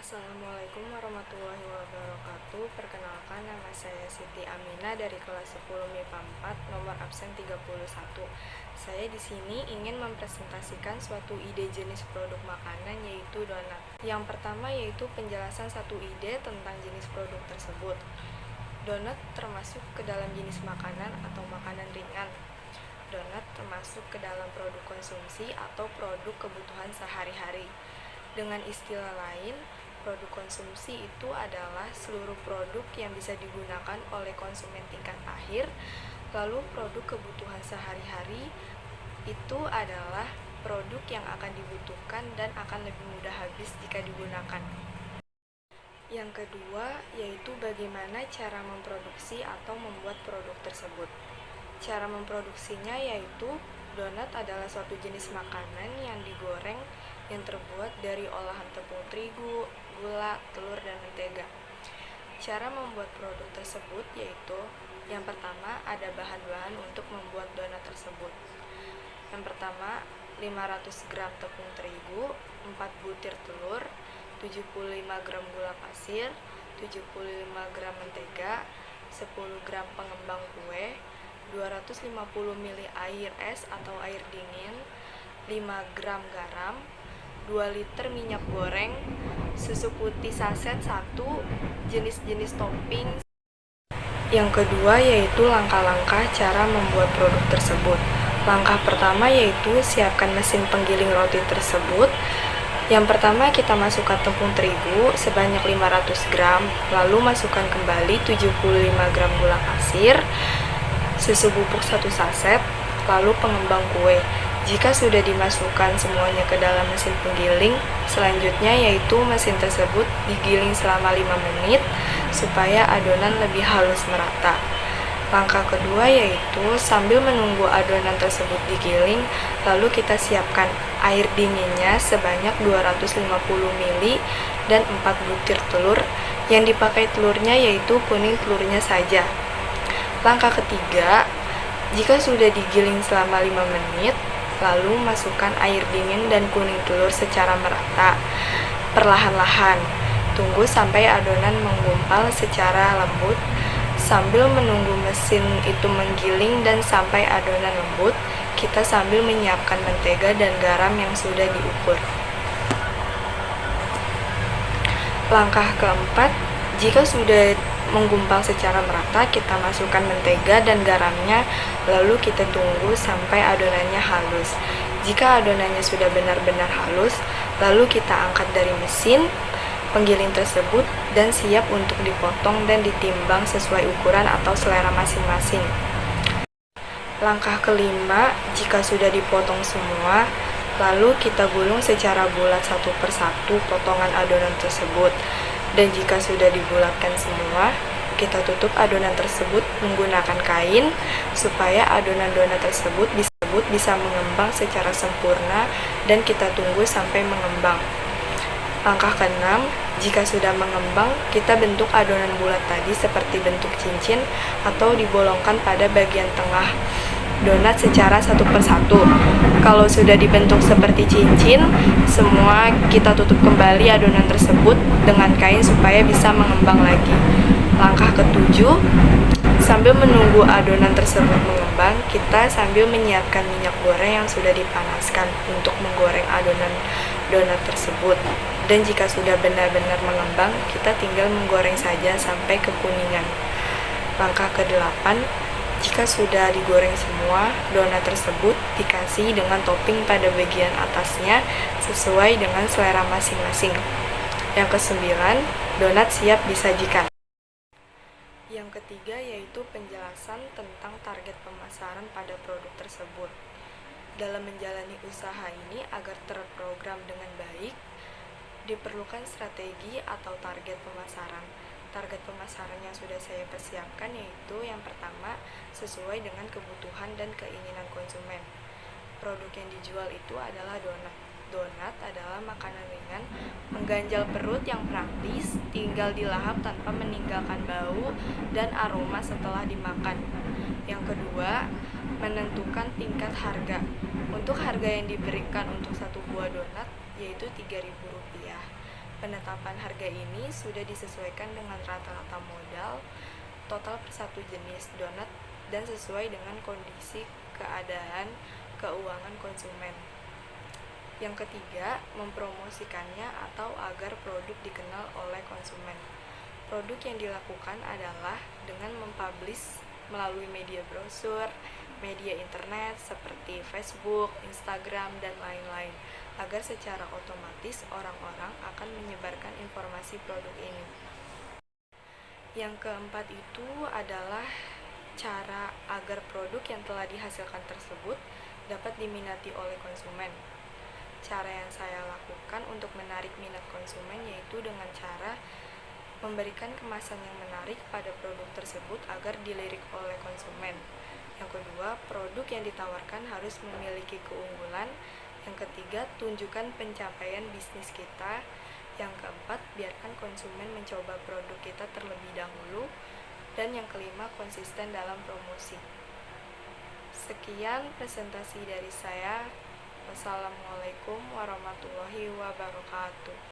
Assalamualaikum warahmatullahi wabarakatuh. Perkenalkan, nama saya Siti Aminah dari kelas 10 MIPA 4, nomor absen 31. Saya di sini ingin mempresentasikan suatu ide jenis produk makanan, yaitu donat. Yang pertama yaitu penjelasan satu ide tentang jenis produk tersebut. Donat termasuk ke dalam jenis makanan atau makanan ringan. Donat termasuk ke dalam produk konsumsi atau produk kebutuhan sehari-hari. Dengan istilah lain, produk konsumsi itu adalah seluruh produk yang bisa digunakan oleh konsumen tingkat akhir. Lalu produk kebutuhan sehari-hari itu adalah produk yang akan dibutuhkan dan akan lebih mudah habis jika digunakan. Yang kedua yaitu bagaimana cara memproduksi atau membuat produk tersebut. Cara memproduksinya yaitu donat adalah suatu jenis makanan yang digoreng yang terbuat dari olahan tepung terigu, gula, telur, dan mentega. Cara membuat produk tersebut yaitu yang pertama ada bahan-bahan untuk membuat donat tersebut. Yang pertama 500 gram tepung terigu, 4 butir telur, 75 gram gula pasir, 75 gram mentega, 10 gram pengembang kue, 250 ml air es atau air dingin, 5 gram garam, 2 liter minyak goreng, susu putih saset 1, jenis-jenis topping. Yang kedua yaitu langkah-langkah cara membuat produk tersebut. Langkah pertama yaitu siapkan mesin penggiling roti tersebut. Yang pertama kita masukkan tepung terigu sebanyak 500 gram, lalu masukkan kembali 75 gram gula pasir, susu bubuk 1 saset, lalu pengembang kue. Jika sudah dimasukkan semuanya ke dalam mesin penggiling, selanjutnya yaitu mesin tersebut digiling selama 5 menit supaya adonan lebih halus merata. Langkah kedua yaitu sambil menunggu adonan tersebut digiling, lalu kita siapkan air dinginnya sebanyak 250 ml dan 4 butir telur. Yang dipakai telurnya yaitu kuning telurnya saja. Langkah ketiga, jika sudah digiling selama 5 menit, lalu masukkan air dingin dan kuning telur secara merata. Perlahan-lahan, tunggu sampai adonan menggumpal secara lembut. Sambil menunggu mesin itu menggiling dan sampai adonan lembut, kita sambil menyiapkan mentega dan garam yang sudah diukur. Langkah keempat, jika sudah menggumpal secara merata, kita masukkan mentega dan garamnya, lalu kita tunggu sampai adonannya halus. Jika adonannya sudah benar-benar halus, lalu kita angkat dari mesin penggiling tersebut dan siap untuk dipotong dan ditimbang sesuai ukuran atau selera masing-masing. Langkah kelima, jika sudah dipotong semua, lalu kita gulung secara bulat satu persatu potongan adonan tersebut. Dan jika sudah dibulatkan semua, kita tutup adonan tersebut menggunakan kain supaya adonan donat tersebut bisa mengembang secara sempurna dan kita tunggu sampai mengembang. Langkah keenam, jika sudah mengembang, kita bentuk adonan bulat tadi seperti bentuk cincin atau dibolongkan pada bagian tengah donat secara satu persatu. Kalau sudah dibentuk seperti cincin, semua kita tutup kembali adonan tersebut dengan kain supaya bisa mengembang lagi. Langkah ketujuh, sambil menunggu adonan tersebut mengembang, kita sambil menyiapkan minyak goreng yang sudah dipanaskan untuk menggoreng adonan donat tersebut. Dan jika sudah benar-benar mengembang, kita tinggal menggoreng saja sampai kekuningan. Langkah ke-8, jika sudah digoreng semua, donat tersebut dikasih dengan topping pada bagian atasnya sesuai dengan selera masing-masing. Yang ke-9, donat siap disajikan. Yang ketiga yaitu penjelasan tentang target pemasaran pada produk tersebut. Dalam menjalani usaha ini agar terprogram dengan baik, diperlukan strategi atau target pemasaran. Target pemasaran yang sudah saya persiapkan yaitu yang pertama, sesuai dengan kebutuhan dan keinginan konsumen. Produk yang dijual itu adalah donat. Donat adalah makanan ringan, mengganjal perut yang praktis, tinggal dilahap tanpa meninggalkan bau dan aroma setelah dimakan. Yang kedua, menentukan tingkat harga. Untuk harga yang diberikan untuk satu buah donat yaitu Rp3.000. Penetapan harga ini sudah disesuaikan dengan rata-rata modal total per satu jenis donat dan sesuai dengan kondisi keadaan keuangan konsumen. Yang ketiga, mempromosikannya atau agar produk dikenal oleh konsumen. Produk yang dilakukan adalah dengan mempublish melalui media brosur, media internet seperti Facebook, Instagram, dan lain-lain, agar secara otomatis orang-orang akan menyebarkan informasi produk ini. Yang keempat itu adalah cara agar produk yang telah dihasilkan tersebut dapat diminati oleh konsumen. Cara yang saya lakukan untuk menarik minat konsumen yaitu dengan cara memberikan kemasan yang menarik pada produk tersebut agar dilirik oleh konsumen. Yang kedua, produk yang ditawarkan harus memiliki keunggulan. Yang ketiga, tunjukkan pencapaian bisnis kita. Yang keempat, biarkan konsumen mencoba produk kita terlebih dahulu. Dan yang kelima, konsisten dalam promosi. Sekian presentasi dari saya. Wassalamualaikum warahmatullahi wabarakatuh.